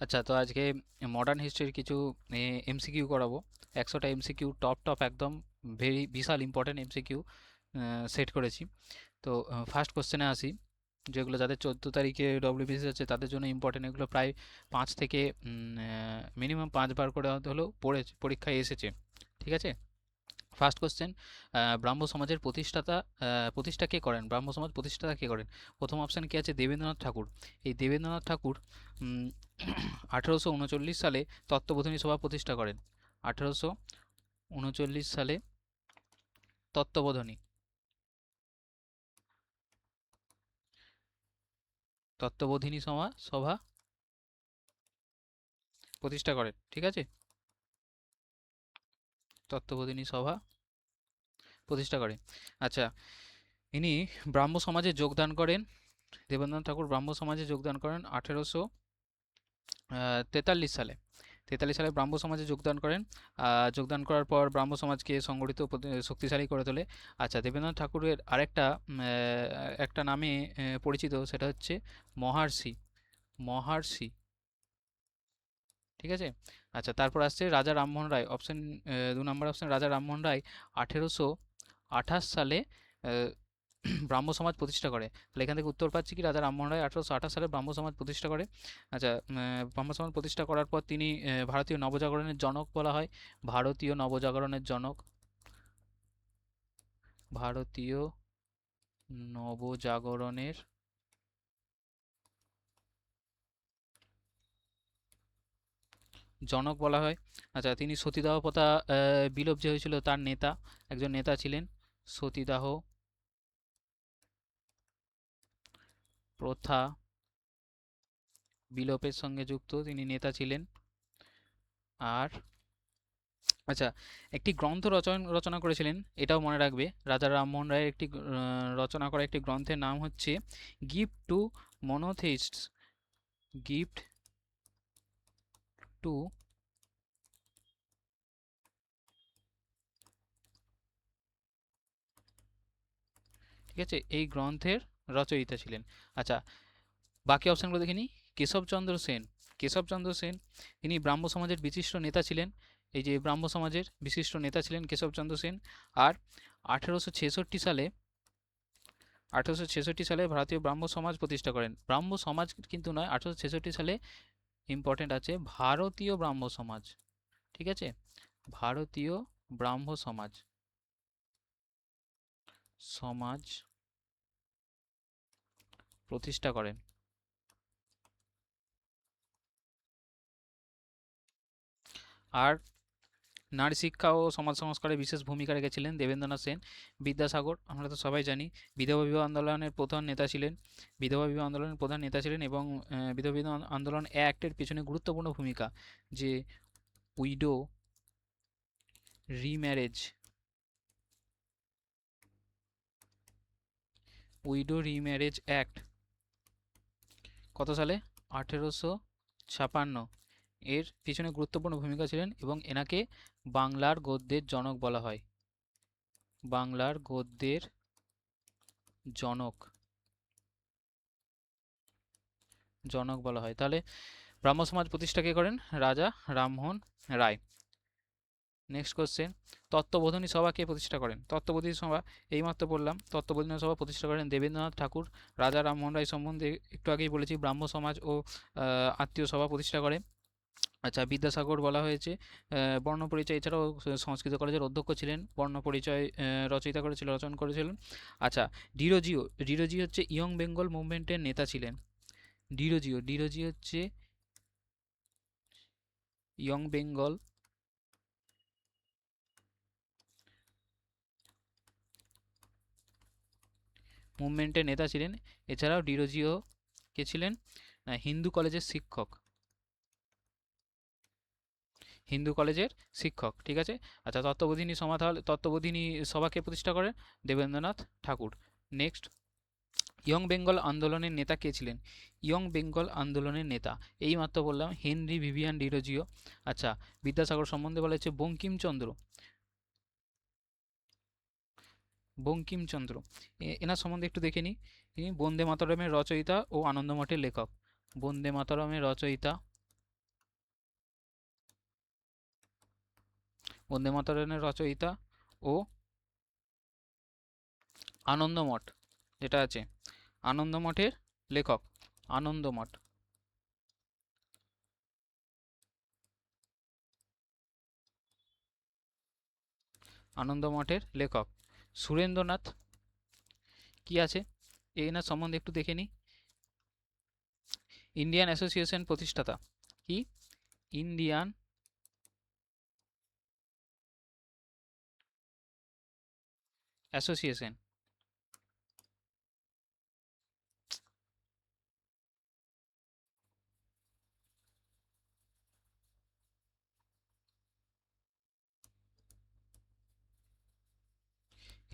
আচ্ছা, তো আজকে মডার্ন হিস্ট্রির কিছু এমসিকিউ করাবো। 100টা এমসিকিউ, টপ টপ একদম ভেরি বিশাল ইম্পর্টেন্ট এমসিকিউ সেট করেছি। তো ফার্স্ট কোশ্চেনে আসি, যেগুলো যাদের 14 তারিখে ডব্লিউবিসিএস আছে তাদের জন্য ইম্পর্টেন্ট। এগুলো প্রায় 5 থেকে মিনিমাম 5 বার করে হলেও পরীক্ষায় এসেছে। ঠিক আছে। ফার্স্ট কোশ্চেন, ব্রাহ্ম সমাজের প্রতিষ্ঠা কে করেন? ব্রাহ্ম সমাজ প্রতিষ্ঠাতা কে করেন? প্রথম অপশান কি আছে? দেবেন্দ্রনাথ ঠাকুর। এই দেবেন্দ্রনাথ ঠাকুর 1839 সালে তত্ত্ববোধিনী সভা প্রতিষ্ঠা করেন। 1839 সালে তত্ত্ববোধিনী তত্ত্ববোধিনী সভা প্রতিষ্ঠা করেন। ঠিক আছে, তত্ত্ববোধিনী সভা প্রতিষ্ঠা করেন। আচ্ছা, ইনি ব্রাহ্ম সমাজে যোগদান করেন। দেবেন্দ্রনাথ ঠাকুর ব্রাহ্ম সমাজে যোগদান করেন 1843 সালে। 43 সালে ব্রাহ্ম সমাজে যোগদান করেন। যোগদান করার পর ব্রাহ্ম সমাজকে সংগঠিত শক্তিশালী করে তোলে। আচ্ছা, দেবেন্দ্রনাথ ঠাকুরের আরেকটা একটা নামে পরিচিত, সেটা হচ্ছে মহার্ষি। মহার্ষি। ঠিক আছে। আচ্ছা, তারপর আসছে রাজা রামমোহন রায়। অপশন 2 নম্বর অপশন, রাজা রামমোহন রায় 1828 সালে আহ, ব্রাহ্ম সমাজ প্রতিষ্ঠা করে। তাহলে এখান থেকে উত্তর পাচ্ছি কি, রাজা রামমোহন রায় 1828 সালে ব্রাহ্ম সমাজ প্রতিষ্ঠা করে। আচ্ছা, ব্রাহ্ম সমাজ প্রতিষ্ঠা করার পর তিনি ভারতীয় নবজাগরণের জনক বলা হয়। ভারতীয় নবজাগরণের জনক। ভারতীয় নবজাগরণের জনক বলা হয়। আচ্ছা, তিনি সতীদাহ প্রথা বিলোপ যে হয়েছিল তার নেতা, একজন নেতা ছিলেন। সতীদাহ প্রথা বিলোপের সঙ্গে যুক্ত তিনি নেতা ছিলেন। আর আচ্ছা, একটি গ্রন্থ রচনা করেছিলেন, এটাও মনে রাখবে। রাজা রামমোহন রায়ের একটি রচনা করা একটি গ্রন্থের নাম হচ্ছে গিফট টু মনোথেইস্টস। গিফট টু, ঠিক আছে, এই গ্রন্থের রচয়িতা ছিলেন। আচ্ছা, বাকি অপশানগুলো দেখে নিই। কেশবচন্দ্র সেন। কেশবচন্দ্র সেন তিনি ব্রাহ্ম সমাজের বিশিষ্ট নেতা ছিলেন। এই যে ব্রাহ্ম সমাজের বিশিষ্ট নেতা ছিলেন কেশবচন্দ্র সেন। আর 1866 সালে 1866 সালে ভারতীয় ব্রাহ্ম সমাজ প্রতিষ্ঠা করেন। ব্রাহ্ম সমাজ কিন্তু নয়, 1866 সালে ইম্পর্টেন্ট আছে ভারতীয় ব্রাহ্ম সমাজ। ঠিক আছে, ভারতীয় ব্রাহ্ম সমাজ সমাজ প্রতিষ্ঠা করেন। আর নারী শিক্ষা ও সমাজ সংস্কারে বিশেষ ভূমিকা রেখেছিলেন দেবেন্দ্রনাথ সেন। বিদ্যাসাগর আমরা তো সবাই জানি, বিধবা বিবাহ আন্দোলনের প্রধান নেতা ছিলেন। বিধবা বিবাহ আন্দোলনের প্রধান নেতা ছিলেন এবং বিধবা বিবাহ আন্দোলন অ্যাক্টের পেছনে গুরুত্বপূর্ণ ভূমিকা, যে উইডো রিম্যারেজ, অ্যাক্ট কত সালে? 1856। এর পিছনে গুরুত্বপূর্ণ ভূমিকা ছিলেন এবং এনাকে বাংলার গদ্যের জনক বলা হয়। বাংলার গদ্যের জনক জনক বলা হয়। তাহলে ব্রাহ্ম সমাজ প্রতিষ্ঠা কে করেন? রাজা রামমোহন রায়। নেক্সট কোশ্চেন, তত্ত্ববোধিনী সভা কে প্রতিষ্ঠা করেন? তত্ত্ববোধিনী সভা এইমাত্র বললাম, তত্ত্ববোধিনী সভা প্রতিষ্ঠা করেন দেবেন্দ্রনাথ ঠাকুর। রাজা রামমোহন রায় সম্বন্ধে একটু আগেই বলেছি, ব্রাহ্ম সমাজ ও আত্মীয় সভা প্রতিষ্ঠা করে। আচ্ছা, বিদ্যাসাগর বলা হয়েছে বর্ণপরিচয়, এছাড়াও সংস্কৃত কলেজের অধ্যক্ষ ছিলেন, বর্ণপরিচয় রচনা করেছিলেন। আচ্ছা, ডিরোজিও। ডিরোজি হচ্ছে ইয়ং বেঙ্গল মুভমেন্টের নেতা ছিলেন। ডিরোজি হচ্ছে ইয়ং বেঙ্গল মুভমেন্টের নেতা ছিলেন। এছাড়াও ডিরোজিও কে ছিলেন? না, হিন্দু কলেজের শিক্ষক। হিন্দু কলেজের শিক্ষক। ঠিক আছে। আচ্ছা, তত্ত্ববোধিনী সভাকে প্রতিষ্ঠা করেন দেবেন্দ্রনাথ ঠাকুর। নেক্সট, ইয়ং বেঙ্গল আন্দোলনের নেতা কে ছিলেন? ইয়ং বেঙ্গল আন্দোলনের নেতা এইমাত্র বললাম, হেনরি ভিভিয়ান ডিরোজিও। আচ্ছা, বিদ্যাসাগর সম্বন্ধে বলা হচ্ছে বঙ্কিমচন্দ্র। বঙ্কিমচন্দ্র এনার সম্বন্ধে একটু দেখে নিই। তিনি বন্দে মাতরমের রচয়িতা ও আনন্দমঠের লেখক। বন্দে মাতরমের রচয়িতা বন্দে মাতরমের রচয়িতা ও আনন্দমঠ যেটা আছে, আনন্দমঠের লেখক, আনন্দমঠ, আনন্দমঠের লেখক সুরেন্দ্রনাথ। কি আছে এনার সম্বন্ধে একটু দেখে নিই। ইন্ডিয়ান অ্যাসোসিয়েশন প্রতিষ্ঠাতা, কি ইন্ডিয়ান অ্যাসোসিয়েশন,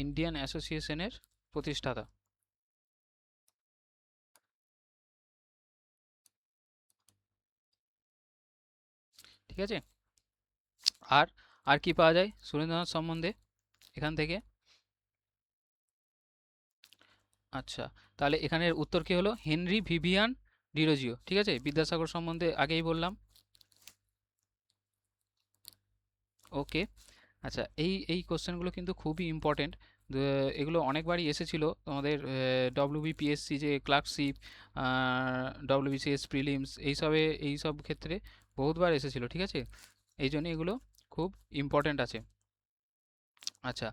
ইন্ডিয়ান অ্যাসোসিয়েশনের প্রতিষ্ঠাতা। ঠিক আছে, আর আর কি পাওয়া যায় সুরেন্দ্রনাথ সম্বন্ধে এখান থেকে? আচ্ছা, তাহলে এখানের উত্তর কি হলো? Henry Vivian Derozio. ঠিক আছে, বিদ্যাসাগর সম্বন্ধে আগেই বললাম। ওকে, আচ্ছা, এই কোশ্চেনগুলো কিন্তু খুবই ইম্পর্টেন্ট। এগুলো অনেকবারই এসেছিল তোমাদের ডব্লিউবিপিএসসি যে ক্লার্কশিপ, ডব্লিউবিসিএস প্রিলিমস, এইসব ক্ষেত্রে বহুতবার এসেছিল। ঠিক আছে, এই জন্য এগুলো খুব ইম্পর্টেন্ট আছে। আচ্ছা,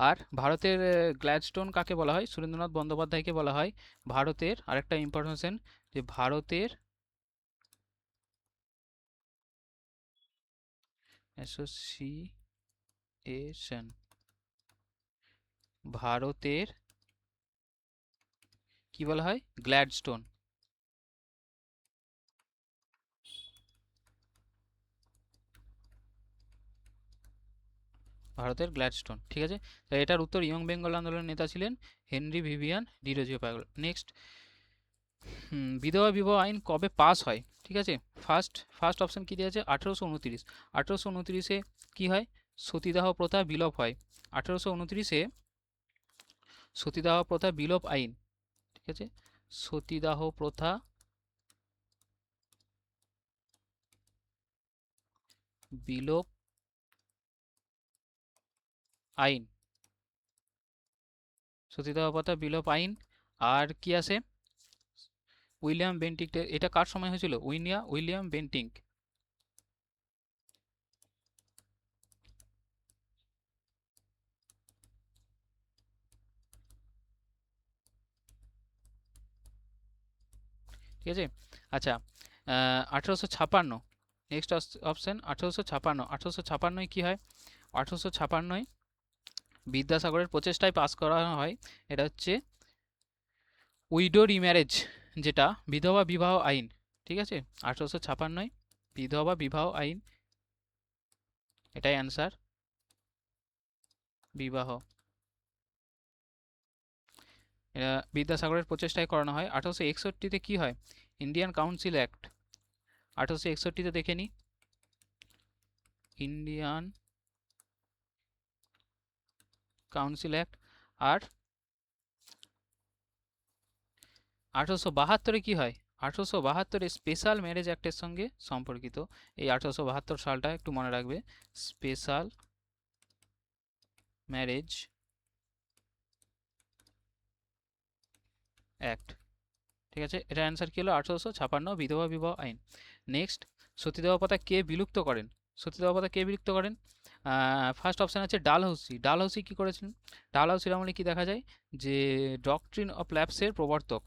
আর ভারতের গ্ল্যাডস্টোন কাকে বলা হয়? সুরেন্দ্রনাথ বন্দ্যোপাধ্যায়কে বলা হয় ভারতের, আরেকটা ইম্পর্টেন্ট যে ভারতের অ্যাসোসিয়েশন, ভারতের কি বলা হয়? গ্ল্যাডস্টোন, ভারতের গ্ল্যাডস্টোন। ঠিক আছে, তাই এটার উত্তর ইয়ং বেঙ্গল আন্দোলনের নেতা ছিলেন হেনরি ভিভিয়ান ডিরোজিও পাগল। নেক্সট, বিধবা বিবাহ আইন কবে পাস হয়? ঠিক আছে, ফার্স্ট অপশন কি দিয়েছে? 1829। 1829-এ কি হয়? সতীদাহ প্রথা বিলোপ হয়। 1829-এ সতীদাহ প্রথা বিলোপ আইন। ঠিক আছে, সতীদাহ প্রথা বিলোপ আইন, সতীদাহ প্রথা বিলোপ আইন। আর কি আছে? উইলিয়াম বেন্টিং, এটা কার সময় হয়েছিল? William Bentinck. ঠিক আছে, আচ্ছা, 1856, নেক্সট অপশন 1856। 1856 কি হয়? 1856 বিদ্যাসাগরের প্রচেষ্টায় পাস করা হয়, এটা হচ্ছে উইডো রিম্যারেজ, যেটা বিধবা বিবাহ আইন। ঠিক আছে, 1856 বিধবা বিবাহ আইন, এটাই অ্যান্সার, বিবাহ। এটা বিদ্যাসাগরের প্রচেষ্টায় করানো হয়। 1861-তে কি হয়? Indian council act. 1861-তে দেখে নিই, ইন্ডিয়ান কাউন্সিল অ্যাক্ট। আর 1872-এ কি হয়? 1872-এ স্পেশাল ম্যারেজ অ্যাক্টের সঙ্গে সম্পর্কিত। এই 1872 সালটা একটু মনে রাখবে, স্পেশাল ম্যারেজ অ্যাক্ট। ঠিক আছে, এটা অ্যান্সার কি হলো? 1856 বিধবা বিবাহ আইন। নেক্সট, সতীদাহ প্রথা কে বিলুপ্ত করেন? সতীদাহ প্রথা কে বিলুপ্ত করেন? ফার্স্ট অপশন আছে ডালহৌসি। ডালহৌসি কি করেছিলেন? ডালহৌসির আমলে কি দেখা যায়? যে ডক্ট্রিন অফ ল্যাপসের প্রবর্তক,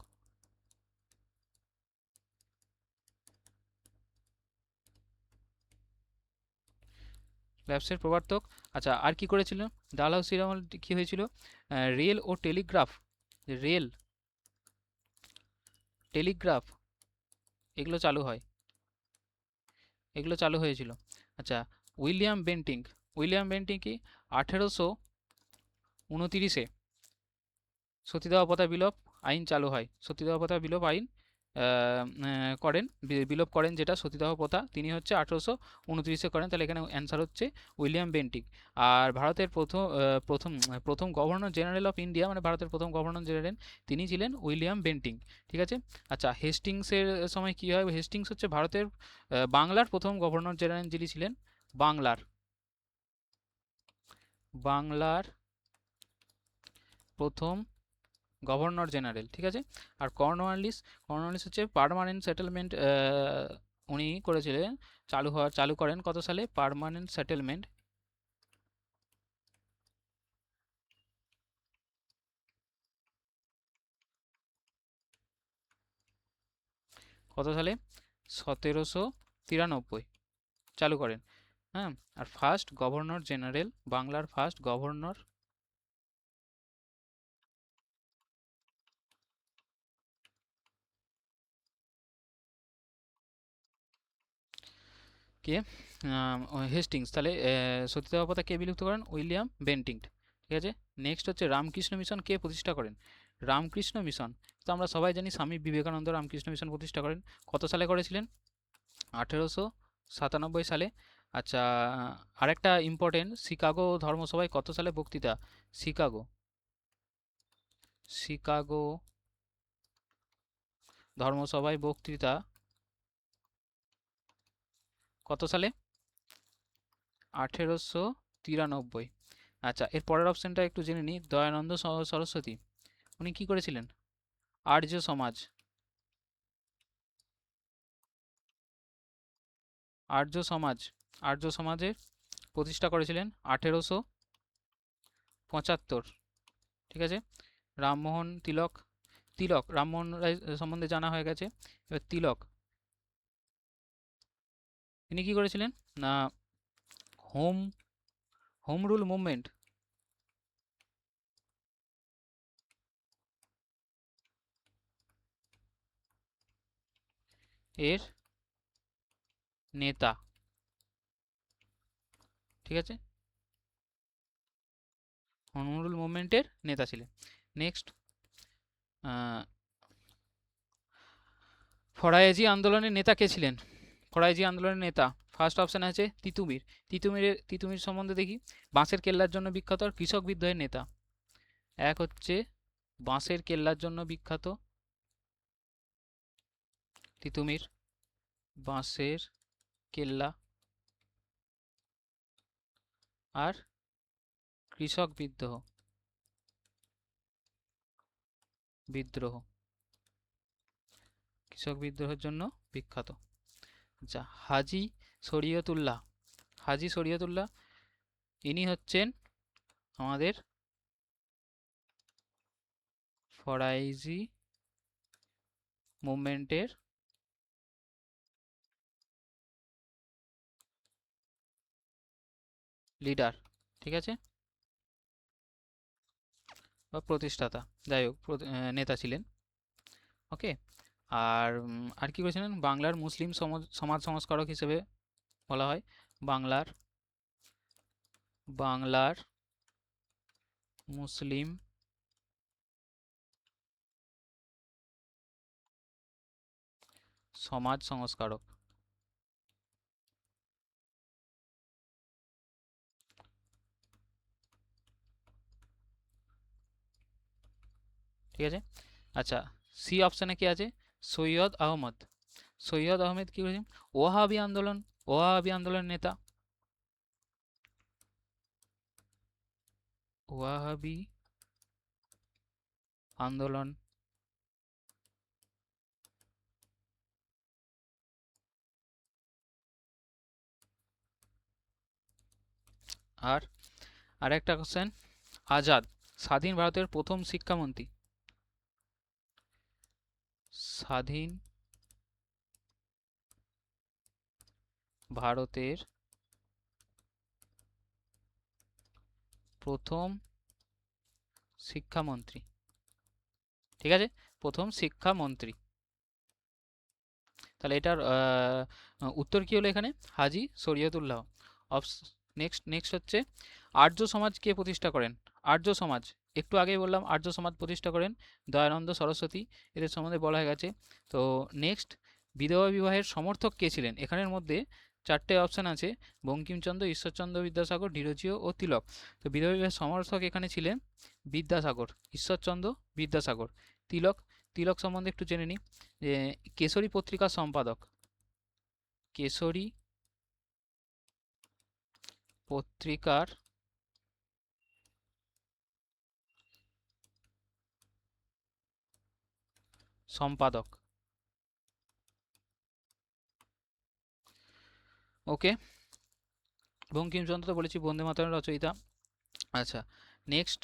ল্যাপসের প্রবর্তক। আচ্ছা, আর কি করেছিল ডালহৌসির আমলে? কি হয়েছিল? রেল ও টেলিগ্রাফ, রেল, টেলিগ্রাফ, এগুলো চালু হয়, এগুলো চালু হয়েছিল। আচ্ছা, উইলিয়াম বেন্টিং, উইলিয়াম বেন্টিং কি 1829-এ সতীদাহ প্রথা বিলোপ আইন চালু হয়, সতীদাহ প্রথা বিলোপ আইন বিলোপ করেন, যেটা সতীদাহ প্রথা, তিনি হচ্ছে 1829-এ করেন। তাহলে এখানে অ্যান্সার হচ্ছে উইলিয়াম বেন্টিং। আর ভারতের প্রথম গভর্নর জেনারেল অফ ইন্ডিয়া, মানে ভারতের প্রথম গভর্নর জেনারেল, তিনি ছিলেন উইলিয়াম বেন্টিং। ঠিক আছে, আচ্ছা, হেস্টিংসের সময় কি হয়? হেস্টিংস হচ্ছে ভারতের বাংলার প্রথম গভর্নর জেনারেল যিনি ছিলেন, বাংলার। বাংলার প্রথম গভর্নর জেনারেল, ঠিক আছে। আর কর্নওয়ালিস, কর্নওয়ালিস হচ্ছে পার্মানেন্ট সেটেলমেন্ট, উনি করেছিলেন, চালু করেন কত সালে পার্মানেন্ট সেটেলমেন্ট, কত সালে 1793 চালু করেন। হ্যাঁ, আর ফার্স্ট গভর্নর জেনারেল, বাংলার ফার্স্ট গভর্নর কে, হেস্টিংস। তাহলে সতীদাহ প্রথা কে বিলুপ্ত করেন, উইলিয়াম বেন্টিংট, ঠিক আছে। নেক্সট হচ্ছে রামকৃষ্ণ মিশন কে প্রতিষ্ঠা করেন, রামকৃষ্ণ মিশন তো আমরা সবাই জানি স্বামী বিবেকানন্দ রামকৃষ্ণ মিশন প্রতিষ্ঠা করেন, কত সালে করেছিলেন, 1897 সালে। আচ্ছা, আরেকটা ইম্পর্টেন্ট, শিকাগো ধর্মসভায় কত সালে বক্তৃতা, শিকাগো, শিকাগো ধর্মসভায় বক্তৃতা কত সালে, 1893। আচ্ছা, এর পরের অপশনটা একটু জেনে নিই, দয়ানন্দ সরস্বতী, উনি কি করেছিলেন, আর্য সমাজ, আর্য সমাজ, আর্য সমাজের প্রতিষ্ঠা করেছিলেন 1875, ঠিক আছে। রামমোহন তিলক, তিলক রামমোহন রায় সম্বন্ধে জানা হয়ে গেছে, এবার তিলক তিনি কি করেছিলেন না, হোম হোম রুল মুভমেন্ট এর নেতা, ঠিক আছে, হোম রুল মুভমেন্টের নেতা ছিলেন। নেক্সট, ফরায়েজি আন্দোলনের নেতা কে ছিলেন, ফরায়েজি আন্দোলনের নেতা, ফার্স্ট অপশন আছে তিতুমির, তিতুমির সম্বন্ধে দেখি, বাঁশের কেল্লার জন্য বিখ্যাত আর কৃষক বিদ্রোহের নেতা, এক হচ্ছে বাঁশের কেল্লার জন্য বিখ্যাত তিতুমির, বাঁশের কেল্লা, আর কৃষক বিদ্রোহ, কৃষক বিদ্রোহের জন্য বিখ্যাত। আচ্ছা, হাজি শরীয়তুল্লাহ ইনি হচ্ছেন আমাদের ফরাইজি মুভমেন্টের লিডার, ঠিক আছে, বা প্রতিষ্ঠাতা, যাই হোক নেতা ছিলেন, ওকে। আর কি করেছিলেন, বাংলার মুসলিম সমাজ সংস্কারক হিসেবে বলা হয়, বাংলার বাংলার মুসলিম সমাজ সংস্কারক, ঠিক আছে। আচ্ছা, সি অপশানে কি আছে, সৈয়দ আহমদ, সৈয়দ আহমেদ কি করেছেন, ওয়াহাবি আন্দোলন, ওয়াহাবি আন্দোলনের নেতা, ওয়াহাবি আন্দোলন, আর আরেকটা কোশ্চেন, আজাদ, স্বাধীন ভারতের প্রথম শিক্ষামন্ত্রী, স্বাধীন ভারতের প্রথম শিক্ষামন্ত্রী, ঠিক আছে, প্রথম শিক্ষামন্ত্রী। তাহলে এটার উত্তর কি হলো এখানে, হাজি শরীয়তুল্লাহ। নেক্সট হচ্ছে আর্য সমাজ কে প্রতিষ্ঠা করেন, আর্য সমাজ, একটু আগেই বললাম আর্য সমাজ প্রতিষ্ঠা করেন দয়ানন্দ সরস্বতী, এদের সম্বন্ধে বলা হয়ে গেছে। তো নেক্সট, বিধবা বিবাহের সমর্থক কে ছিলেন, এখানের মধ্যে চারটে অপশান আছে, বঙ্কিমচন্দ্র, ঈশ্বরচন্দ্র বিদ্যাসাগর, ডিরোজিও ও তিলক। তো বিধবা বিবাহের সমর্থক এখানে ছিলেন বিদ্যাসাগর, ঈশ্বরচন্দ্র বিদ্যাসাগর। তিলক, তিলক সম্বন্ধে একটু জেনে নিই, যে কেশরী পত্রিকার সম্পাদক, কেশরী পত্রিকার সম্পাদক। ওকে, বঙ্কিমচন্দ্র তো বলেছি বন্দে মাতরমের রচয়িতা। আচ্ছা, নেক্সট,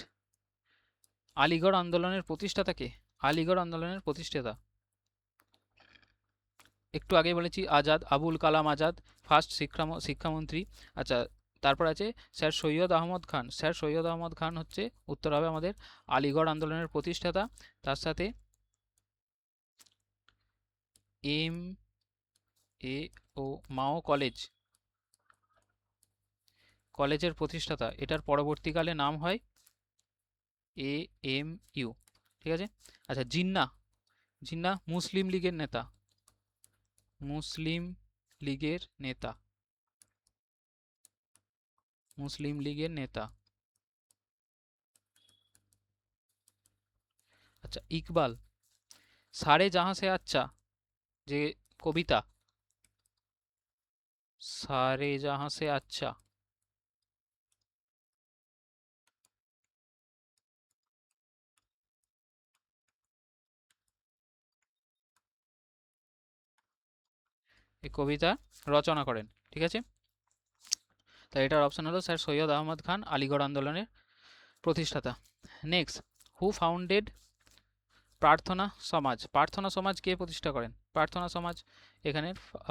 আলিগড় আন্দোলনের প্রতিষ্ঠাতা কে? আলিগড় আন্দোলনের প্রতিষ্ঠাতা একটু আগে বলেছি আজাদ, আবুল কালাম আজাদ, ফার্স্ট শিক্ষামন্ত্রী। আচ্ছা, তারপর আছে স্যার সৈয়দ আহমদ খান। স্যার সৈয়দ আহমদ খান হচ্ছে উত্তর হবে আমাদের আলিগড় আন্দোলনের প্রতিষ্ঠাতা। তার সাথে এম এ ও মাও কলেজের প্রতিষ্ঠাতা, এটার পরবর্তীকালে নাম হয় AMU। ঠিক আছে। আচ্ছা, জিন্নাহ, জিন্নাহ মুসলিম লীগের নেতা, মুসলিম লীগের নেতা, মুসলিম লীগের নেতা। আচ্ছা, ইকবাল, সারে জাহাঁ সে আচ্ছা যে কবিতা, সারে জাহাঁ সে আচ্ছা, এই কবিতা রচনা করেন। ঠিক আছে, তাই এটার অপশন হলো স্যার সৈয়দ আহমদ খান, আলিগড় আন্দোলনের প্রতিষ্ঠাতা। নেক্সট, হু ফাউন্ডেড প্রার্থনা সমাজ? প্রার্থনা সমাজ কে প্রতিষ্ঠা করেন? প্রার্থনা সমাজ, এখানে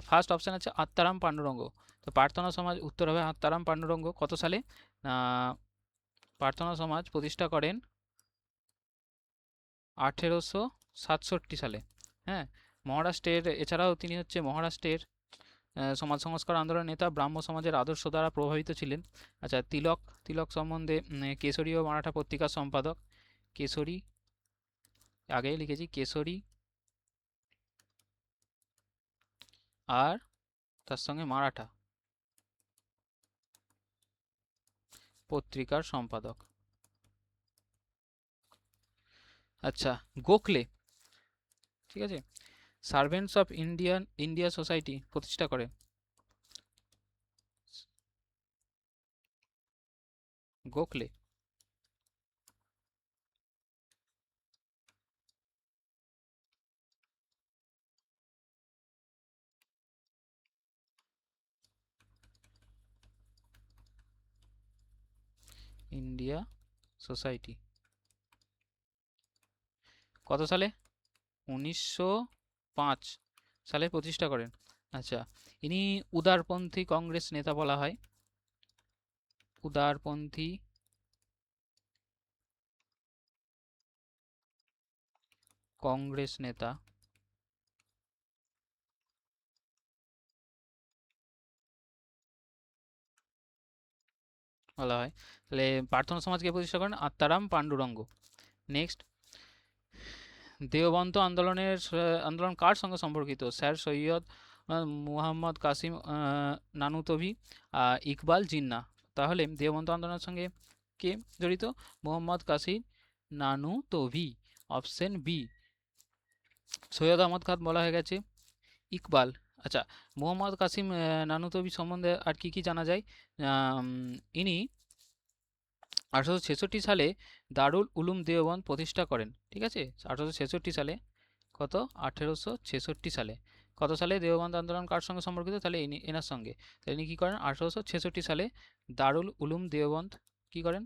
ফার্স্ট অপশন আছে আত্মারাম পাণ্ডুরঙ্গ। তো প্রার্থনা সমাজ উত্তর হবে আত্মারাম পাণ্ডুরঙ্গ। কত সালে প্রার্থনা সমাজ প্রতিষ্ঠা করেন? 1867 সালে। হ্যাঁ, মহারাষ্ট্রের, এছাড়াও তিনি হচ্ছে মহারাষ্ট্রের সমাজ সংস্কার আন্দোলনের নেতা, ব্রাহ্ম সমাজের আদর্শ দ্বারা প্রভাবিত ছিলেন। আচ্ছা, তিলক, তিলক সম্বন্ধে কেশরী ও মারাঠা পত্রিকার সম্পাদক। কেশরী, আগেই লিখেছি কেশরী, আর তার সঙ্গে মারাঠা পত্রিকার সম্পাদক। আচ্ছা, গোখলে, ঠিক আছে, সার্ভেন্টস অফ ইন্ডিয়া সোসাইটি প্রতিষ্ঠা করে। গোখলে, ইন্ডিয়া সোসাইটি কত সালে? 1905 সালে প্রতিষ্ঠা করেন। আচ্ছা, ইনি উদারপন্থী কংগ্রেস নেতা বলা হয়, উদারপন্থী কংগ্রেস নেতা বলা হয়। তাহলে প্রার্থনা সমাজকে প্রতিষ্ঠা করেন আত্মারাম পাণ্ডুরঙ্গ। নেক্সট, দেওবন্দ আন্দোলন কার সঙ্গে সম্পর্কিত? স্যার সৈয়দ মুহাম্মদ কাসিম নানুতভি, ইকবাল, জিন্নাহ। তাহলে দেওবন্দ আন্দোলনের সঙ্গে কে জড়িত? Mohammad Qasim Nanautavi, option B. সৈয়দ আহমদ খান বলা হয়ে গেছে, ইকবাল। আচ্ছা, মোহাম্মদ কাসিম নানুতবি সম্বন্ধে আর কি কি জানা যায়? ইনি 1866 সালে দারুল উলুম দেওবন্দ প্রতিষ্ঠা করেন। ঠিক আছে, 1866 সালে, কত? 1866 সালে। কত সালে দেওবন্দ আন্দোলন কার সঙ্গে সম্পর্কিত? তাহলে এনার সঙ্গে। তাহলে ইনি কি করেন? 1866 সালে দারুল উলুম দেওবন্দ কি করেন?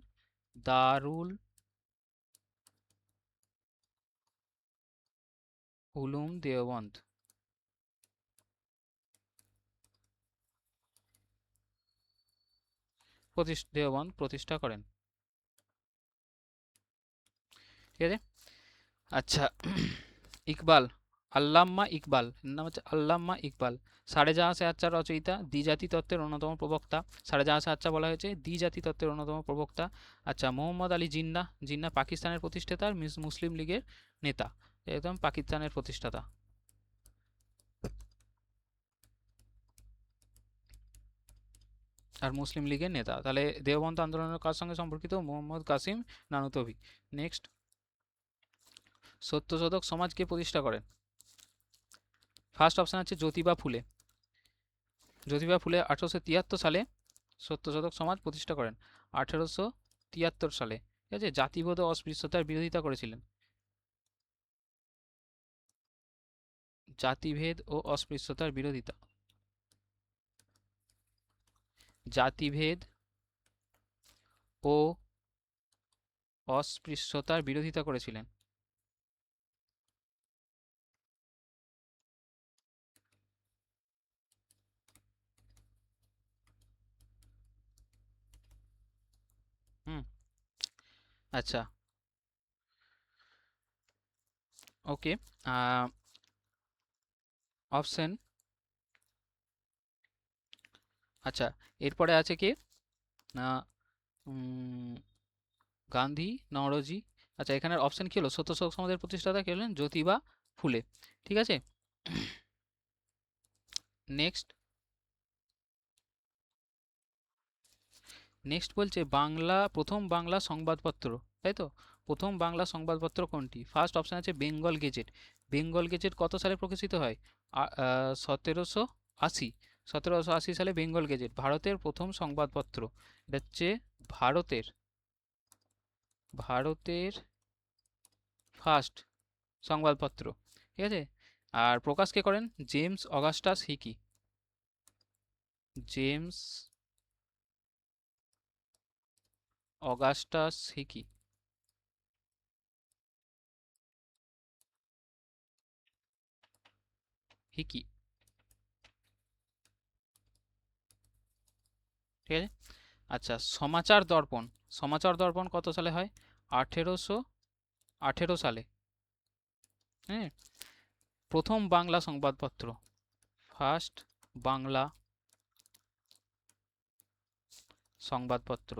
দারুল উলুম দেওবন্দ প্রতিষ্ঠা করেন। ঠিক আছে। আচ্ছা, ইকবাল, আল্লামা ইকবাল, এর নাম হচ্ছে আল্লামা ইকবাল, সারে জাহাঁ সে আচ্ছা রচয়িতা, দ্বিজাতি তত্ত্বের অন্যতম প্রবক্তা। সারে জাহাঁ সে আচ্ছা বলা হয়েছে দ্বিজাতি তত্ত্বের অন্যতম প্রবক্তা। আচ্ছা, মোহাম্মদ আলী জিন্নাহ, জিন্নাহ পাকিস্তানের প্রতিষ্ঠাতা আর মুসলিম লীগের নেতা, একদম পাকিস্তানের প্রতিষ্ঠাতা। আর মুসলিম লীগের নেতা। তাহলে দেওবন্দ আন্দোলনের কার সঙ্গে সম্পর্কিত? মোহাম্মদ কাসিম নানুতবি। নেক্সট, সত্যশোধক সমাজকে প্রতিষ্ঠা করেন? ফার্স্ট অপশন আছে জ্যোতিবা ফুলে। জ্যোতিবা ফুলে 1873 সালে সত্যশোধক সমাজ প্রতিষ্ঠা করেন। 1873 সালে। ঠিক আছে, জাতিভেদ ও অস্পৃশ্যতার বিরোধিতা করেছিলেন। জাতিভেদ ও অস্পৃশ্যতার বিরোধিতা। জাতিভেদ ও অস্পৃশ্যতার বিরোধিতা করেছিলেন। হুম, আচ্ছা, ওকে। অপশন, আচ্ছা, এরপরে আছে কি না, গান্ধী, নওরোজি। আচ্ছা, এখানের অপশন কি হলো? সত্য অশোক সমাজের প্রতিষ্ঠাতা কে হলেন? জ্যোতিবা ফুলে। ঠিক আছে, নেক্সট। নেক্সট বলছে বাংলা, প্রথম বাংলা সংবাদপত্র, তাই তো? প্রথম বাংলা সংবাদপত্র কোনটি? ফার্স্ট অপশন আছে বেঙ্গল গেজেট। বেঙ্গল গেজেট কত সালে প্রকাশিত হয়? 1780। 1780 সালে বেঙ্গল গেজেট ভারতের প্রথম সংবাদপত্র। এটা হচ্ছে ভারতের ভারতের ফার্স্ট সংবাদপত্র। ঠিক আছে, আর প্রকাশ কে করেন? James Augustus Hicky. James Augustus Hicky. Hicky, ঠিক আছে। আচ্ছা, সমাচার দর্পণ। সমাচার দর্পণ কত সালে হয়? 1818 সালে। হ্যাঁ, প্রথম বাংলা সংবাদপত্র, ফার্স্ট বাংলা সংবাদপত্র।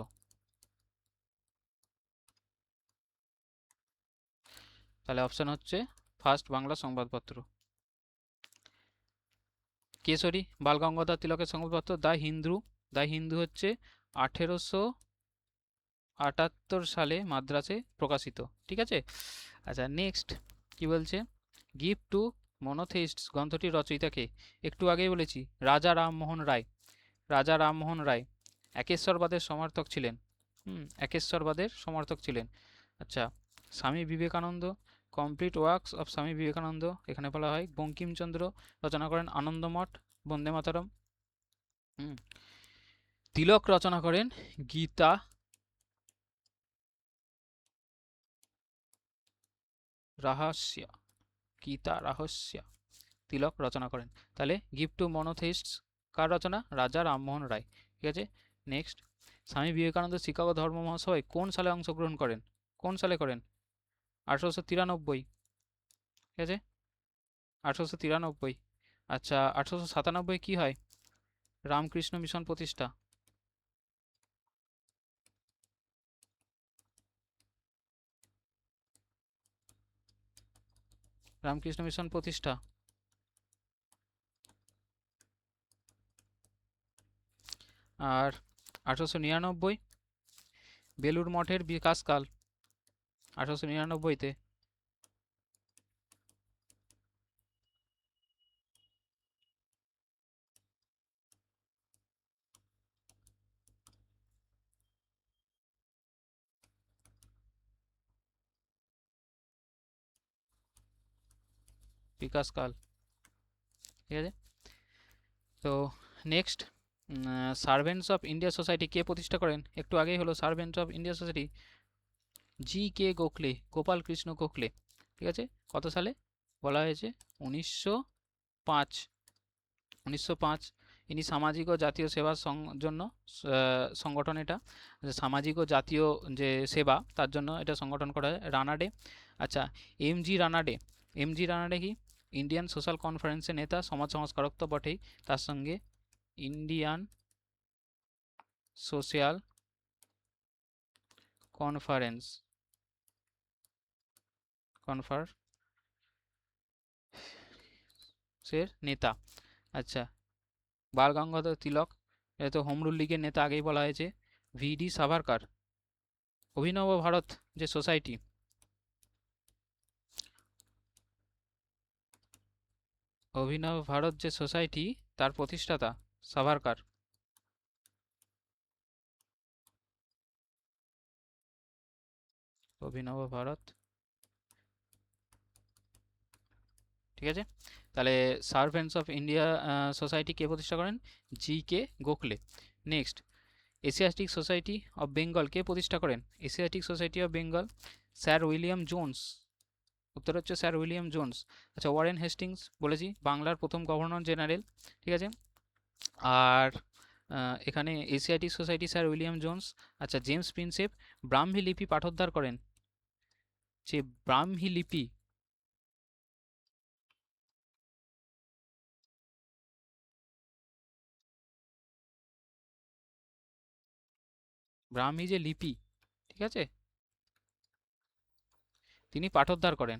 তাহলে অপশন হচ্ছে ফার্স্ট বাংলা সংবাদপত্র। কেশরী, বালগঙ্গাধর তিলকের সংবাদপত্র দ্য হিন্দু। দ্য হিন্দু হচ্ছে 1878 সালে মাদ্রাসে প্রকাশিত। ঠিক আছে, আচ্ছা, নেক্সট কি বলছে? গিফট টু মনোথেইস্টস গ্রন্থটির রচয়িতা কে? একটু আগেই বলেছি, রাজা রামমোহন রায়। রাজা রামমোহন রায় একেশ্বরবাদের সমর্থক ছিলেন। একেশ্বরবাদের সমর্থক ছিলেন। আচ্ছা, Swami Vivekananda, complete works of Swami Vivekananda, এখানে বলা হয় বঙ্কিমচন্দ্র রচনা করেন আনন্দমঠ, বন্দে মাতরম। তিলক রচনা করেন গীতা রহস্য। গীতা রহস্য তিলক রচনা করেন। তাহলে গিফট টু মনোথেইস্টস কার রচনা? রাজা রামমোহন রায়। ঠিক আছে, নেক্সট। স্বামী বিবেকানন্দ শিকাগো ধর্ম মহাসভায় কোন সালে অংশগ্রহণ করেন? কোন সালে করেন? 1893। ঠিক আছে, 1893। আচ্ছা, 1897 কি হয়? রামকৃষ্ণ মিশন প্রতিষ্ঠা। রামকৃষ্ণ মিশন প্রতিষ্ঠা। আর 1899 বেলুর মঠের বিকাশকাল। 1899-তে বিকাশকাল। ঠিক আছে, তো next, servants of India society কে প্রতিষ্ঠা করেন? একটু আগেই হলো servants of India society, G K Gokhale, Gopal Krishna Gokhale. ঠিক আছে, কত সালে? বলা হয়েছে 1905। 1905। ইনি সামাজিক ও জাতীয় সেবার জন্য সংগঠন, এটা সামাজিক ও জাতীয় যে সেবা তার জন্য এটা সংগঠন করা হয়। রানাডে, আচ্ছা, এমজি রানাডে। এমজি রানাডে কি? ইন্ডিয়ান সোশ্যাল কনফারেন্সের নেতা, সমাজ সংস্কারক তো বটেই, তার সঙ্গে ইন্ডিয়ান সোশ্যাল কনফারেন্স কনফারেন্সের নেতা। আচ্ছা, বাল গঙ্গাধর তিলক, এটা তো হোম রুল লীগের নেতা, আগেই বলা হয়েছে। ভিডি সাভারকার, অভিনব ভারত যে সোসাইটি, অভিনব ভারত যে সোসাইটি তার প্রতিষ্ঠাতা সাভারকার। অভিনব ভারত। ঠিক আছে, তাহলে সার্ভেন্টস অফ ইন্ডিয়া সোসাইটি কে প্রতিষ্ঠা করেন? G K. Gokhale. Next, Asiatic society of Bengal কে প্রতিষ্ঠা করেন? Asiatic society of Bengal sir William Jones. উত্তর হচ্ছে স্যার উইলিয়াম জোন্স। আচ্ছা, ওয়ারেন হেস্টিংস বলেছি, বাংলার প্রথম গভর্নর জেনারেল, ঠিক আছে। আর এখানে Asiatic society sir William Jones. আচ্ছা, জেমস প্রিন্সেপ ব্রাহ্মী লিপি পাঠোদ্ধার করেন। যে ব্রাহ্মী লিপি, ব্রাহ্মী যে লিপি, ঠিক আছে, তিনি পাঠোদ্ধার করেন।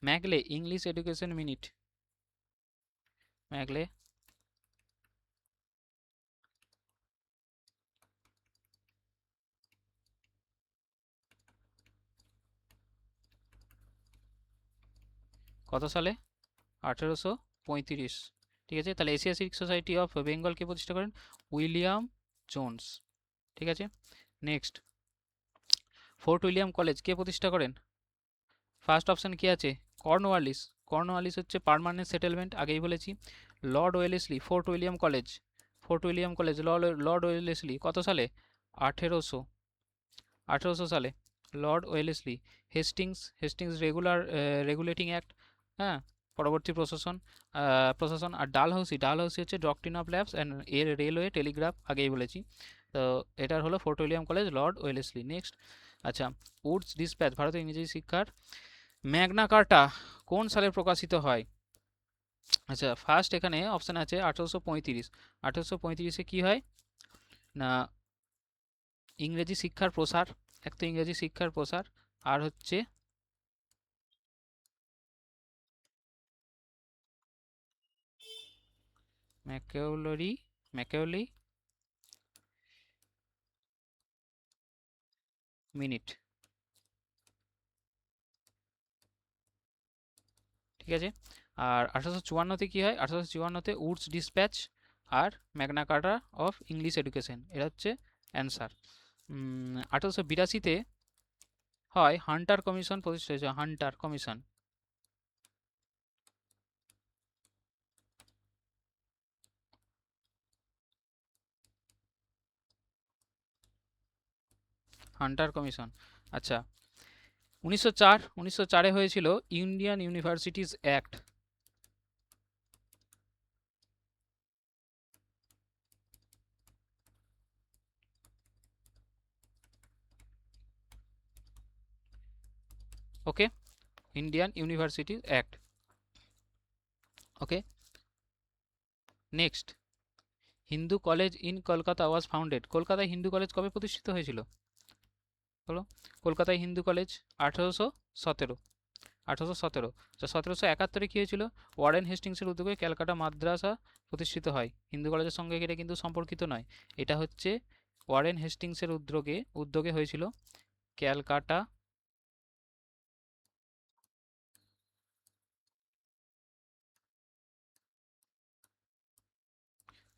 Macaulay English education minute, Macaulay কত সালে? 1835। ঠিক আছে, তাহলে এশিয়াটিক সোসাইটি অফ বেঙ্গলকে প্রতিষ্ঠা করেন উইলিয়াম জোন্স। ঠিক আছে, নেক্সট, ফোর্ট উইলিয়াম কলেজ কে প্রতিষ্ঠা করেন? ফার্স্ট অপশন কি আছে? কর্নওয়ালিস। কর্নওয়ালিস হচ্ছে পার্মানেন্ট সেটেলমেন্ট, আগেই বলেছি। Lord Wellesley fort William college, fort William college Lord Wellesley কত সালে? 1800, 1800 সালে Lord Wellesley. Hastings regulating act, হ্যাঁ, পরবর্তী প্রশাসন। আর ডালহাউসি হচ্ছে ডক্ট্রিন অফ ল্যাবস অ্যান্ড এর রেলওয়ে টেলিগ্রাফ, আগেই বলেছি। তো এটার হলো fort William college, Lord Wellesley. Next, আচ্ছা, উডস ডিসপ্যাচ ভারতের ইংরেজি শিক্ষার ম্যাগনা কার্টা কোন সালে প্রকাশিত হয়? আচ্ছা, ফার্স্ট এখানে অপশান আছে 1835। 1835-এ কি হয় না, ইংরেজি শিক্ষার প্রসার, এক তো ইংরেজি শিক্ষার প্রসার, আর হচ্ছে ম্যাকাউলি মিনিট, ঠিক আছে। আর 1854-তে কি হয়? 1854-তে উডস ডিসপ্যাচ আর Magna Carta of English education, এটা হচ্ছে অ্যান্সার। 1882-তে হয় হান্টার কমিশন প্রতিষ্ঠা হয়েছে, হান্টার কমিশন। Hunter commission. আচ্ছা, 1904-এ হয়েছিল Indian universities act. Okay, Indian universities act. Okay, next, Hindu college in Kolkata was founded. কলকাতায় হিন্দু কলেজ কবে প্রতিষ্ঠিত হয়েছিল? বলো, কলকাতায় হিন্দু কলেজ 1817। 1817। 1771-এ কী হয়েছিল? ওয়ারেন হেস্টিংসের উদ্যোগে ক্যালকাটা মাদ্রাসা প্রতিষ্ঠিত হয়। হিন্দু কলেজের সঙ্গে এটা কিন্তু সম্পর্কিত নয়, এটা হচ্ছে ওয়ারেন হেস্টিংসের উদ্যোগে হয়েছিল ক্যালকাটা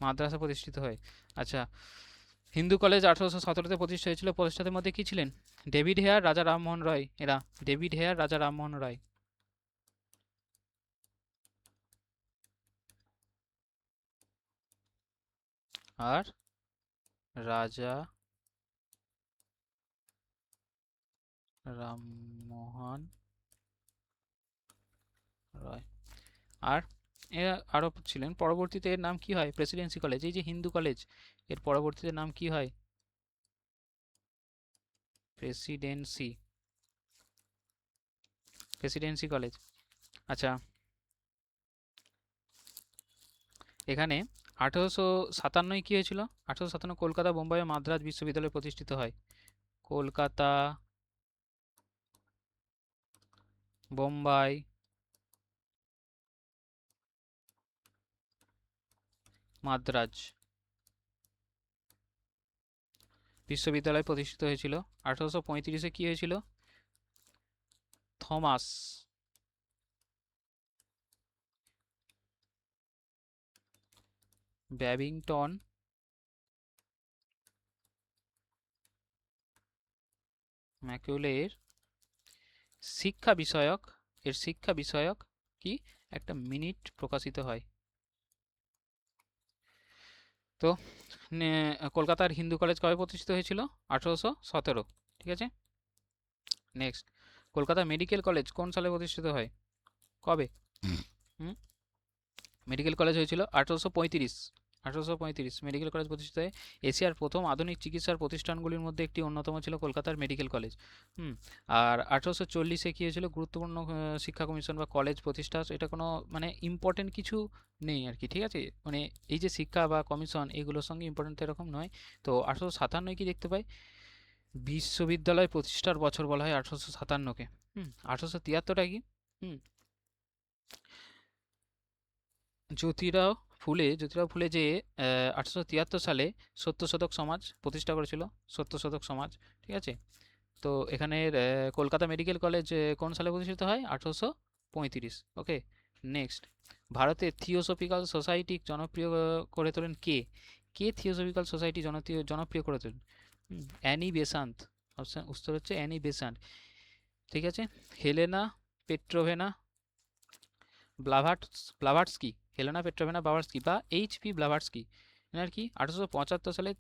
মাদ্রাসা প্রতিষ্ঠিত হয়। আচ্ছা, হিন্দু কলেজ 1817-তে প্রতিষ্ঠা হয়েছিল, প্রতিষ্ঠাতাদের মধ্যে কি ছিলেন? ডেভিড হেয়ার, রাজা রামমোহন রায়, এরা ডেভিড হেয়ার, রাজা রামমোহন রায়। আর রাজা রামমোহন রায়। আর এরা আরও ছিলেন। পরবর্তীতে এর নাম কি হয়? Presidency college. এই যে হিন্দু কলেজ, এর পরবর্তীতে নাম কি হয়? Presidency Presidency college. আচ্ছা, এখানে 1857-য় কি হয়েছিল? 1857 কলকাতা, বোম্বাই ও মাদ্রাজ বিশ্ববিদ্যালয় প্রতিষ্ঠিত হয়। কলকাতা, বোম্বাই, মাদ্রাজ বিশ্ববিদ্যালয় প্রতিষ্ঠিত হয়েছিল। 1835-এ কি হয়েছিল? থমাস ব্যাবিংটন ম্যাকুলের শিক্ষা বিষয়ক কি একটা মিনিট প্রকাশিত হয়। তো কলকাতার হিন্দু কলেজ কবে প্রতিষ্ঠিত হয়েছিল? 1817। ঠিক আছে। নেক্সট, কলকাতা মেডিকেল কলেজ কোন সালে প্রতিষ্ঠিত হয়? কবে? হুম মেডিকেল কলেজ হয়েছিল 1835। 1835 মেডিকেল কলেজ প্রতিষ্ঠিত হয়। এশিয়ার প্রথম আধুনিক চিকিৎসার প্রতিষ্ঠানগুলির মধ্যে একটি অন্যতম ছিল কলকাতার মেডিকেল কলেজ। আর 1840-এ কী হয়েছিল? গুরুত্বপূর্ণ শিক্ষা কমিশন বা কলেজ প্রতিষ্ঠা। এটা কোনো মানে ইম্পর্টেন্ট কিছু নেই আর কি, ঠিক আছে? মানে এই যে শিক্ষা বা কমিশন, এগুলোর সঙ্গে ইম্পর্টেন্ট এরকম নয়। তো 1857 কি দেখতে পাই? বিশ্ববিদ্যালয় প্রতিষ্ঠার বছর বলা হয় 1857-কে। 1873টা কি? হুম জ্যোতিরাও ফুলে যে 1873 সালে সত্যশোধক সমাজ প্রতিষ্ঠা করেছিল। সত্যশোধক সমাজ, ঠিক আছে? তো এখানের কলকাতা মেডিকেল কলেজ কোন সালে প্রতিষ্ঠিত হয়? 1835। ওকে। নেক্সট, ভারতে থিওসফিক্যাল সোসাইটি জনপ্রিয় করে তোলেন কে? কে থিওসফিক্যাল সোসাইটি জনপ্রিয় করে তোলেন? Annie Besant. অপশন উত্তর হচ্ছে অ্যানি বেসান্ট। ঠিক আছে। হেলেনা পেট্রোভেনা ব্লাভাটস্কি, হেলেনা পেট্রোভেনা ব্লাভাটস্কি বা এইচ.পি. ব্লাভাটস্কি, এনার কি 1875 সালে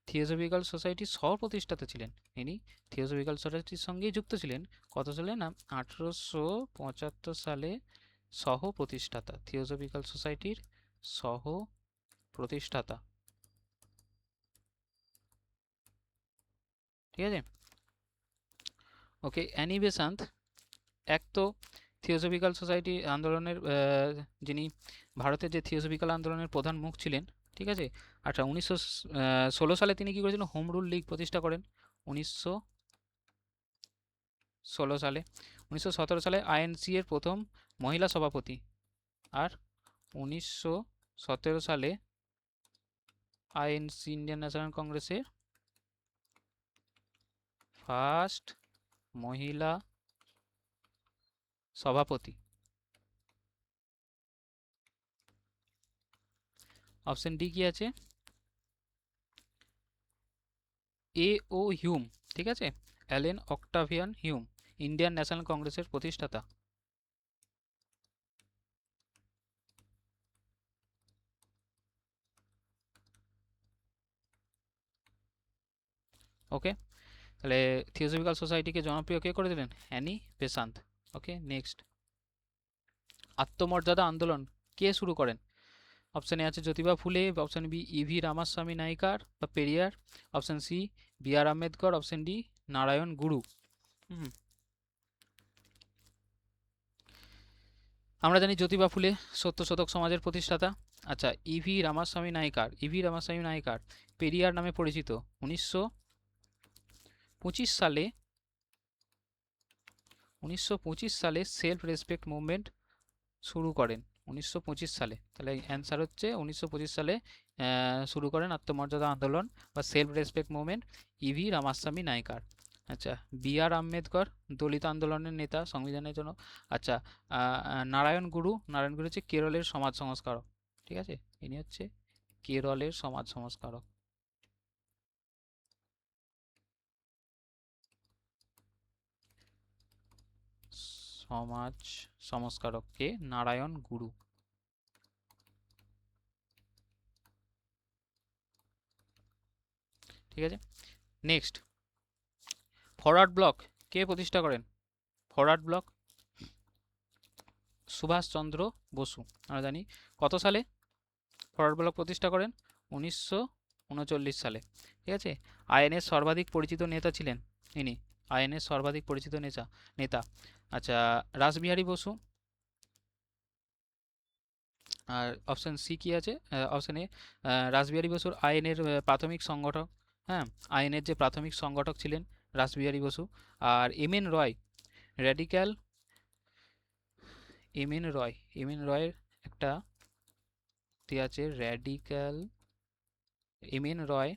থিওসফিক্যাল সোসাইটির সহ প্রতিষ্ঠাতা ছিলেন। ইনি থিওসফিক্যাল সোসাইটির সঙ্গেই যুক্ত ছিলেন। কত সালে? না, 1875 সালে সহ প্রতিষ্ঠাতা, থিওসফিক্যাল সোসাইটির সহ প্রতিষ্ঠাতা। ঠিক আছে। ওকে, অ্যানি বেসান্ত এক তো থিওসফিক্যাল সোসাইটি আন্দোলনের যিনি ভারতের যে থিওসফিক্যাল আন্দোলনের প্রধান মুখ ছিলেন। ঠিক আছে। আচ্ছা, 1916 সালে তিনি কী করেছিলেন? হোম রুল লীগ প্রতিষ্ঠা করেন 1916 সালে। 1917 সালে আইএনসি এর প্রথম মহিলা সভাপতি। আর 1917 সালে আইএনসি ইন্ডিয়ান ন্যাশনাল কংগ্রেসের ফার্স্ট মহিলা সভাপতি। অপশন ডি কি আছে? A O Hume. ঠিক আছে, Allan Octavian Hume, Indian National কংগ্রেসের প্রতিষ্ঠাতা। ওকে, তাহলে থিওসফিক্যাল সোসাইটিকে জনপ্রিয় কে করে দিলেন? Annie Besant. ওকে। নেক্সট, আত্মমর্যাদা আন্দোলন কে শুরু করেন? অপশন এ আছে জ্যোতিবা ফুলে, অপশন বি ইভি রামাস্বামী নাইকার বা পেরিয়ার, অপশন সি বি আর আম্বেদকর, অপশন ডি নারায়ণ গুরু। আমরা জানি জ্যোতিবা ফুলে সত্যশোধক সমাজের প্রতিষ্ঠাতা। আচ্ছা, ইভি রামাস্বামী নাইকার পেরিয়ার নামে পরিচিত। 1925 সালে 1925 সালে সেলফ রেসপেক্ট মুভমেন্ট শুরু করেন। 1925 সালে, তাহলে অ্যান্সার হচ্ছে 1925 সালে শুরু করেন আত্মমর্যাদা আন্দোলন বা self respect movement EV Ramaswamy Naicker. আচ্ছা, বি আর আম্বেদকর দলিত আন্দোলনের নেতা, সংবিধানের জন্য। আচ্ছা, নারায়ণ গুরু হচ্ছে কেরলের সমাজ সংস্কারক। ঠিক আছে, ইনি হচ্ছে কেরলের সমাজ সংস্কারক। সমাজ সংস্কারক কে? নারায়ণ গুরু। ঠিক আছে। নেক্সট, ফরওয়ার্ড ব্লক কে প্রতিষ্ঠা করেন? Forward Bloc Subhash Chandra Bose. আমরা জানি কত সালে ফরওয়ার্ড ব্লক প্রতিষ্ঠা করেন? 1939 সালে। ঠিক আছে। আইএনএস সর্বাধিক পরিচিত নেতা ছিলেন ইনি, আইএনএস সর্বাধিক পরিচিত নেতা। আচ্ছা, রাসবিহারী বসু। আর অপশন সি কি আছে? অপশন এ রাসবিহারী বসুর আইএনের প্রাথমিক সংগঠক। হ্যাঁ, আইএনের যে প্রাথমিক সংগঠক ছিলেন রাসবিহারী বসু। আর র্যাডিক্যাল এম এন রয়ের একটা আছে র্যাডিক্যাল এম এন রয়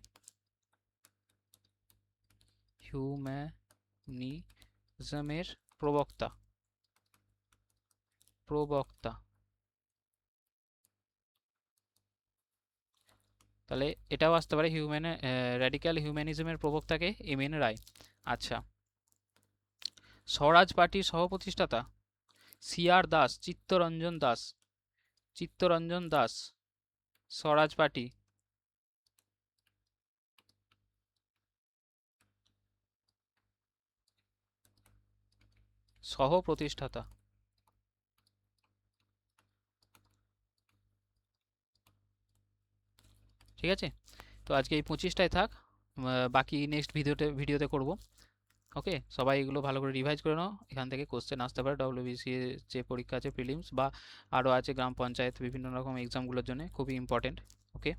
হিউম্যানিজমের প্রবক্তা। তাহলে এটাও আসতে পারে, র্যাডিক্যাল হিউম্যানিজমের প্রবক্তাকে এম এন রায়। আচ্ছা, স্বরাজ পার্টির সহ প্রতিষ্ঠাতা সিআর দাস, চিত্তরঞ্জন দাস, চিত্তরঞ্জন দাস, স্বরাজ পার্টি, সহ প্রতিষ্ঠাতা। ঠিক আছে, তো আজকে এই 25টাই থাক, বাকি নেক্সট ভিডিওতে করব। ওকে, সবাই এগুলো ভালো করে রিভাইজ করে নাও, এখান থেকে কোশ্চেন আসতে পারে ডব্লিউবিসি এর যে পরীক্ষা আছে প্রিলিমস, বা আরও আছে গ্রাম পঞ্চায়েত বিভিন্ন রকম এক্সামগুলোর জন্য খুবই ইম্পর্টেন্ট। ওকে।